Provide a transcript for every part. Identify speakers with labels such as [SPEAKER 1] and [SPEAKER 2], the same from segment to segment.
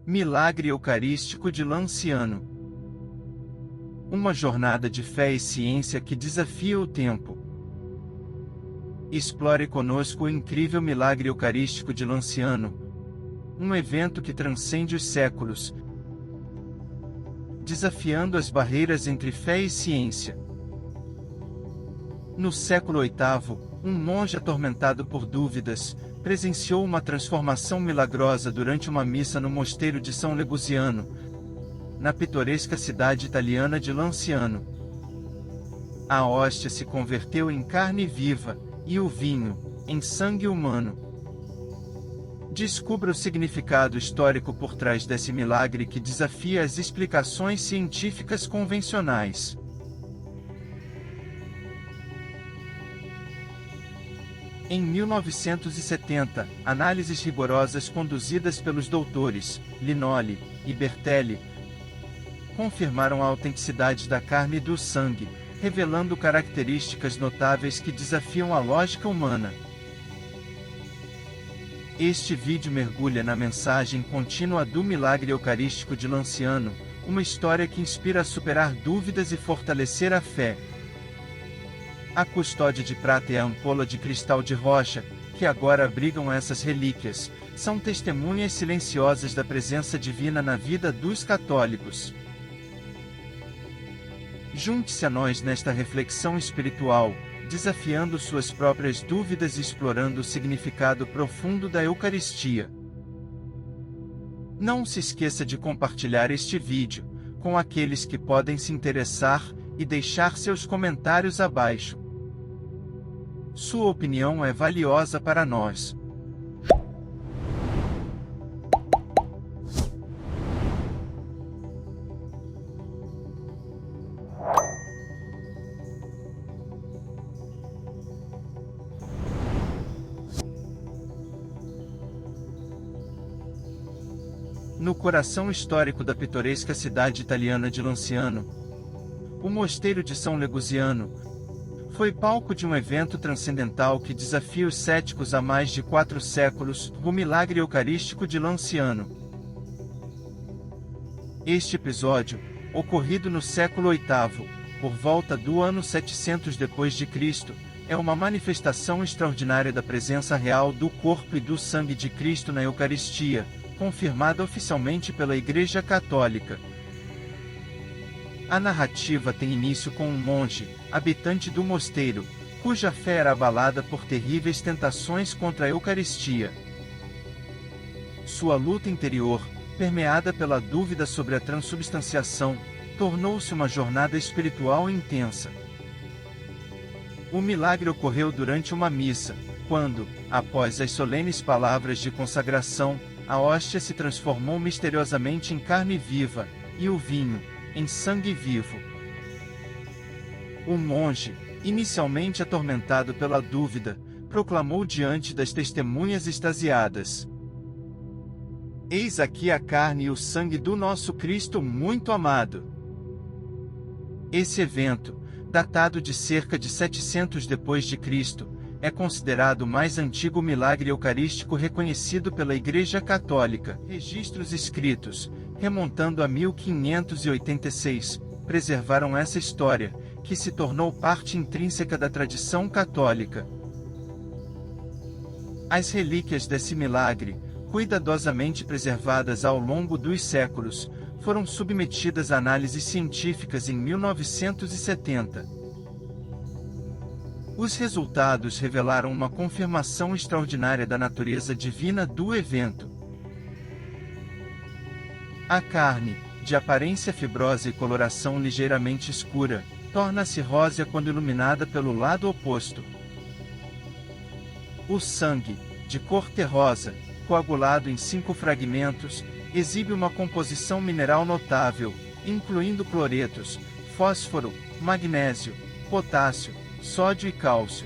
[SPEAKER 1] Milagre Eucarístico de Lanciano. Uma jornada de fé e ciência que desafia o tempo. Explore conosco o incrível milagre eucarístico de Lanciano, um evento que transcende os séculos, desafiando as barreiras entre fé e ciência. No século VIII, um monge atormentado por dúvidas presenciou uma transformação milagrosa durante uma missa no mosteiro de São Leguziano, na pitoresca cidade italiana de Lanciano. A hóstia se converteu em carne viva, e o vinho, em sangue humano. Descubra o significado histórico por trás desse milagre que desafia as explicações científicas convencionais. Em 1970, análises rigorosas conduzidas pelos doutores Linoli e Bertelli confirmaram a autenticidade da carne e do sangue, revelando características notáveis que desafiam a lógica humana. Este vídeo mergulha na mensagem contínua do milagre eucarístico de Lanciano, uma história que inspira a superar dúvidas e fortalecer a fé. A custódia de prata e a ampola de cristal de rocha, que agora abrigam essas relíquias, são testemunhas silenciosas da presença divina na vida dos católicos. Junte-se a nós nesta reflexão espiritual, desafiando suas próprias dúvidas e explorando o significado profundo da Eucaristia. Não se esqueça de compartilhar este vídeo com aqueles que podem se interessar e deixar seus comentários abaixo. Sua opinião é valiosa para nós. No coração histórico da pitoresca cidade italiana de Lanciano, o mosteiro de São Leguziano foi palco de um evento transcendental que desafia os céticos há mais de 4 séculos, o milagre eucarístico de Lanciano. Este episódio, ocorrido no século VIII, por volta do ano 700 d.C., é uma manifestação extraordinária da presença real do corpo e do sangue de Cristo na Eucaristia, confirmada oficialmente pela Igreja Católica. A narrativa tem início com um monge, habitante do mosteiro, cuja fé era abalada por terríveis tentações contra a Eucaristia. Sua luta interior, permeada pela dúvida sobre a transubstanciação, tornou-se uma jornada espiritual intensa. O milagre ocorreu durante uma missa, quando, após as solenes palavras de consagração, a hóstia se transformou misteriosamente em carne viva, e o vinho, em sangue vivo. O monge, inicialmente atormentado pela dúvida, proclamou diante das testemunhas extasiadas: "Eis aqui a carne e o sangue do nosso Cristo muito amado." Esse evento, datado de cerca de 700 d.C., é considerado o mais antigo milagre eucarístico reconhecido pela Igreja Católica. Registros escritos, remontando a 1586, preservaram essa história, que se tornou parte intrínseca da tradição católica. As relíquias desse milagre, cuidadosamente preservadas ao longo dos séculos, foram submetidas a análises científicas em 1970. Os resultados revelaram uma confirmação extraordinária da natureza divina do evento. A carne, de aparência fibrosa e coloração ligeiramente escura, torna-se rósea quando iluminada pelo lado oposto. O sangue, de cor terrosa, coagulado em 5 fragmentos, exibe uma composição mineral notável, incluindo cloretos, fósforo, magnésio, potássio, sódio e cálcio.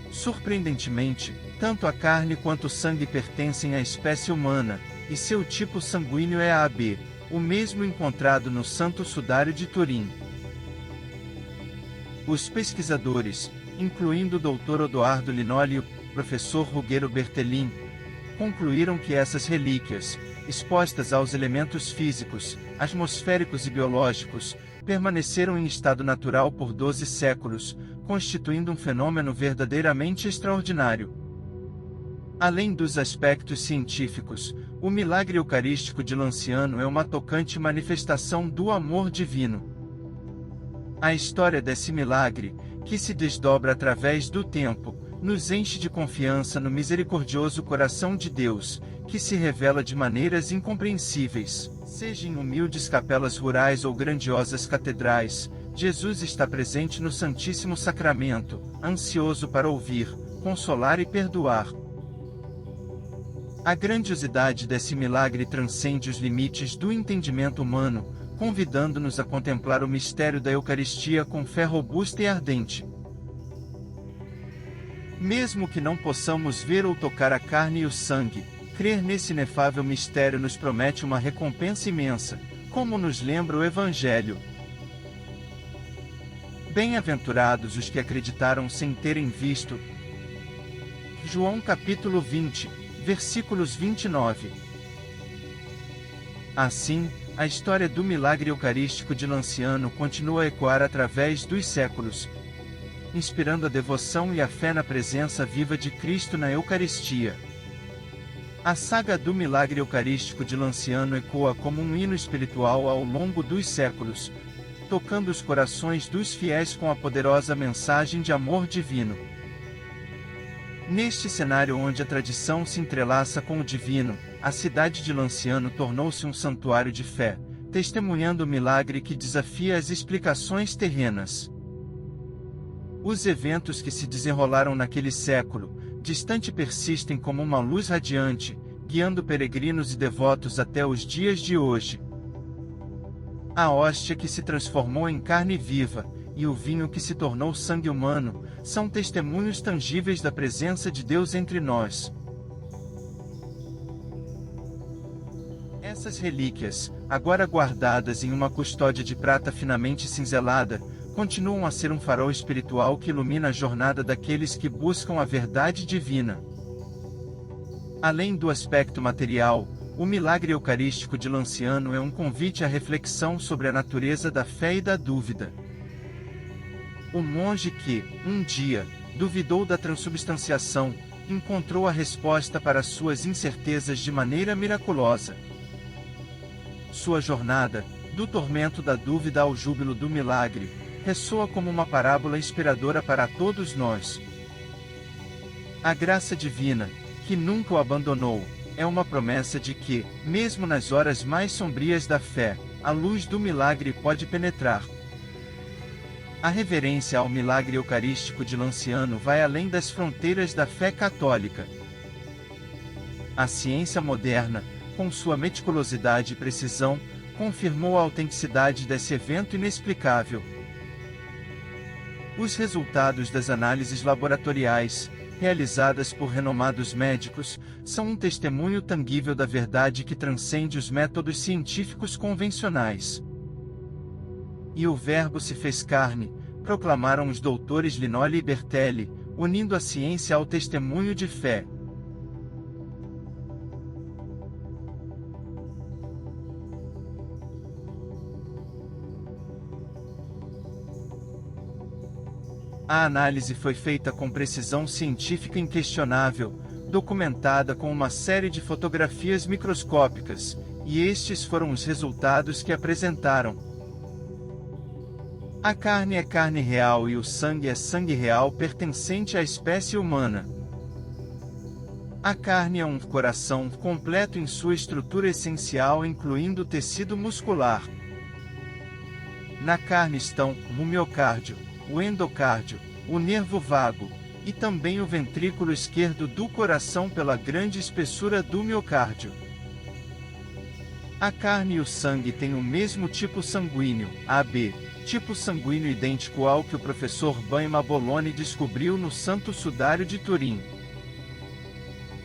[SPEAKER 1] Surpreendentemente, tanto a carne quanto o sangue pertencem à espécie humana, e seu tipo sanguíneo é AB, o mesmo encontrado no Santo Sudário de Turim. Os pesquisadores, incluindo o Dr. Odoardo Linoli e o professor Ruggero Bertellin, concluíram que essas relíquias, expostas aos elementos físicos, atmosféricos e biológicos, permaneceram em estado natural por 12 séculos, constituindo um fenômeno verdadeiramente extraordinário. Além dos aspectos científicos, o milagre eucarístico de Lanciano é uma tocante manifestação do amor divino. A história desse milagre, que se desdobra através do tempo, nos enche de confiança no misericordioso coração de Deus, que se revela de maneiras incompreensíveis. Seja em humildes capelas rurais ou grandiosas catedrais, Jesus está presente no Santíssimo Sacramento, ansioso para ouvir, consolar e perdoar. A grandiosidade desse milagre transcende os limites do entendimento humano, convidando-nos a contemplar o mistério da Eucaristia com fé robusta e ardente. Mesmo que não possamos ver ou tocar a carne e o sangue, crer nesse inefável mistério nos promete uma recompensa imensa, como nos lembra o Evangelho. Bem-aventurados os que acreditaram sem terem visto. João capítulo 20, versículos 29. Assim, a história do milagre eucarístico de Lanciano continua a ecoar através dos séculos, inspirando a devoção e a fé na presença viva de Cristo na Eucaristia. A saga do milagre eucarístico de Lanciano ecoa como um hino espiritual ao longo dos séculos, tocando os corações dos fiéis com a poderosa mensagem de amor divino. Neste cenário onde a tradição se entrelaça com o divino, a cidade de Lanciano tornou-se um santuário de fé, testemunhando o milagre que desafia as explicações terrenas. Os eventos que se desenrolaram naquele século distante persistem como uma luz radiante, guiando peregrinos e devotos até os dias de hoje. A hóstia que se transformou em carne viva, e o vinho que se tornou sangue humano, são testemunhos tangíveis da presença de Deus entre nós. Essas relíquias, agora guardadas em uma custódia de prata finamente cinzelada, continuam a ser um farol espiritual que ilumina a jornada daqueles que buscam a verdade divina. Além do aspecto material, o milagre eucarístico de Lanciano é um convite à reflexão sobre a natureza da fé e da dúvida. O monge que, um dia, duvidou da transubstanciação, encontrou a resposta para suas incertezas de maneira miraculosa. Sua jornada, do tormento da dúvida ao júbilo do milagre, ressoa como uma parábola inspiradora para todos nós. A graça divina, que nunca o abandonou, é uma promessa de que, mesmo nas horas mais sombrias da fé, a luz do milagre pode penetrar. A reverência ao milagre eucarístico de Lanciano vai além das fronteiras da fé católica. A ciência moderna, com sua meticulosidade e precisão, confirmou a autenticidade desse evento inexplicável. Os resultados das análises laboratoriais, realizadas por renomados médicos, são um testemunho tangível da verdade que transcende os métodos científicos convencionais. E o Verbo se fez carne, proclamaram os doutores Linoli e Bertelli, unindo a ciência ao testemunho de fé. A análise foi feita com precisão científica inquestionável, documentada com uma série de fotografias microscópicas, e estes foram os resultados que apresentaram. A carne é carne real e o sangue é sangue real pertencente à espécie humana. A carne é um coração completo em sua estrutura essencial, incluindo o tecido muscular. Na carne estão o miocárdio, o endocárdio, o nervo vago, e também o ventrículo esquerdo do coração pela grande espessura do miocárdio. A carne e o sangue têm o mesmo tipo sanguíneo, AB, tipo sanguíneo idêntico ao que o professor Baima Bologna descobriu no Santo Sudário de Turim.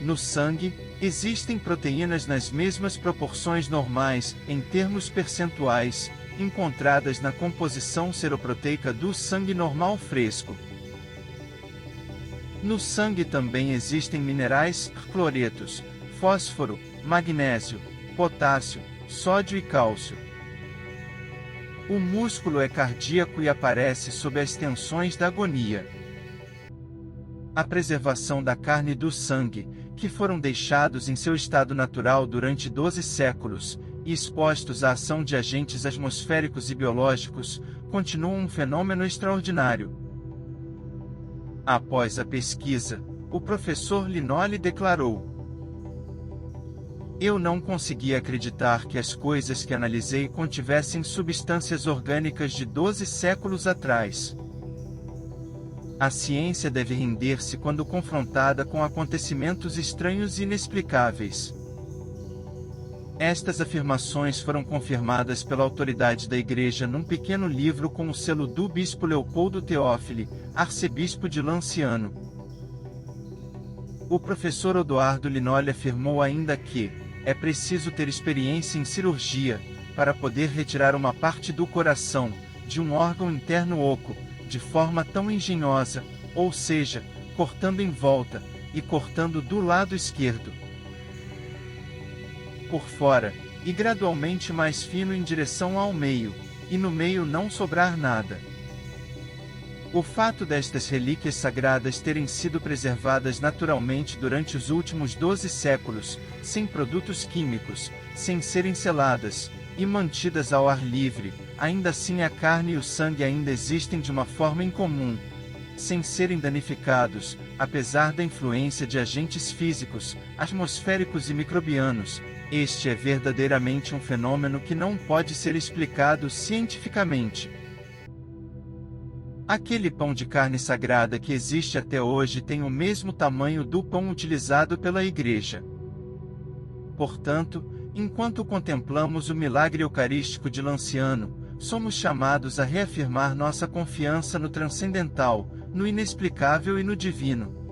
[SPEAKER 1] No sangue, existem proteínas nas mesmas proporções normais, em termos percentuais, encontradas na composição seroproteica do sangue normal fresco. No sangue também existem minerais, cloretos, fósforo, magnésio, potássio, sódio e cálcio. O músculo é cardíaco e aparece sob as tensões da agonia. A preservação da carne e do sangue, que foram deixados em seu estado natural durante 12 séculos, e expostos à ação de agentes atmosféricos e biológicos, continua um fenômeno extraordinário. Após a pesquisa, o professor Linoli declarou: "Eu não conseguia acreditar que as coisas que analisei contivessem substâncias orgânicas de 12 séculos atrás. A ciência deve render-se quando confrontada com acontecimentos estranhos e inexplicáveis." Estas afirmações foram confirmadas pela autoridade da Igreja num pequeno livro com o selo do bispo Leopoldo Teófili, arcebispo de Lanciano. O professor Odoardo Linoli afirmou ainda que é preciso ter experiência em cirurgia para poder retirar uma parte do coração de um órgão interno oco, de forma tão engenhosa, ou seja, cortando em volta e cortando do lado esquerdo, por fora, e gradualmente mais fino em direção ao meio, e no meio não sobrar nada. O fato destas relíquias sagradas terem sido preservadas naturalmente durante os últimos 12 séculos, sem produtos químicos, sem serem seladas, e mantidas ao ar livre, ainda assim a carne e o sangue ainda existem de uma forma incomum, sem serem danificados, apesar da influência de agentes físicos, atmosféricos e microbianos. Este é verdadeiramente um fenômeno que não pode ser explicado cientificamente. Aquele pão de carne sagrada que existe até hoje tem o mesmo tamanho do pão utilizado pela Igreja. Portanto, enquanto contemplamos o milagre eucarístico de Lanciano, somos chamados a reafirmar nossa confiança no transcendental, no inexplicável e no divino.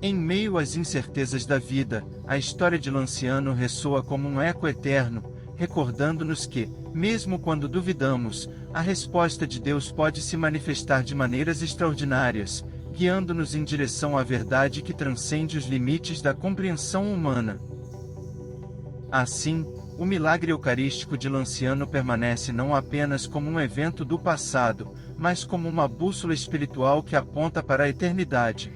[SPEAKER 1] Em meio às incertezas da vida, a história de Lanciano ressoa como um eco eterno, recordando-nos que, mesmo quando duvidamos, a resposta de Deus pode se manifestar de maneiras extraordinárias, guiando-nos em direção à verdade que transcende os limites da compreensão humana. Assim, o milagre eucarístico de Lanciano permanece não apenas como um evento do passado, mas como uma bússola espiritual que aponta para a eternidade.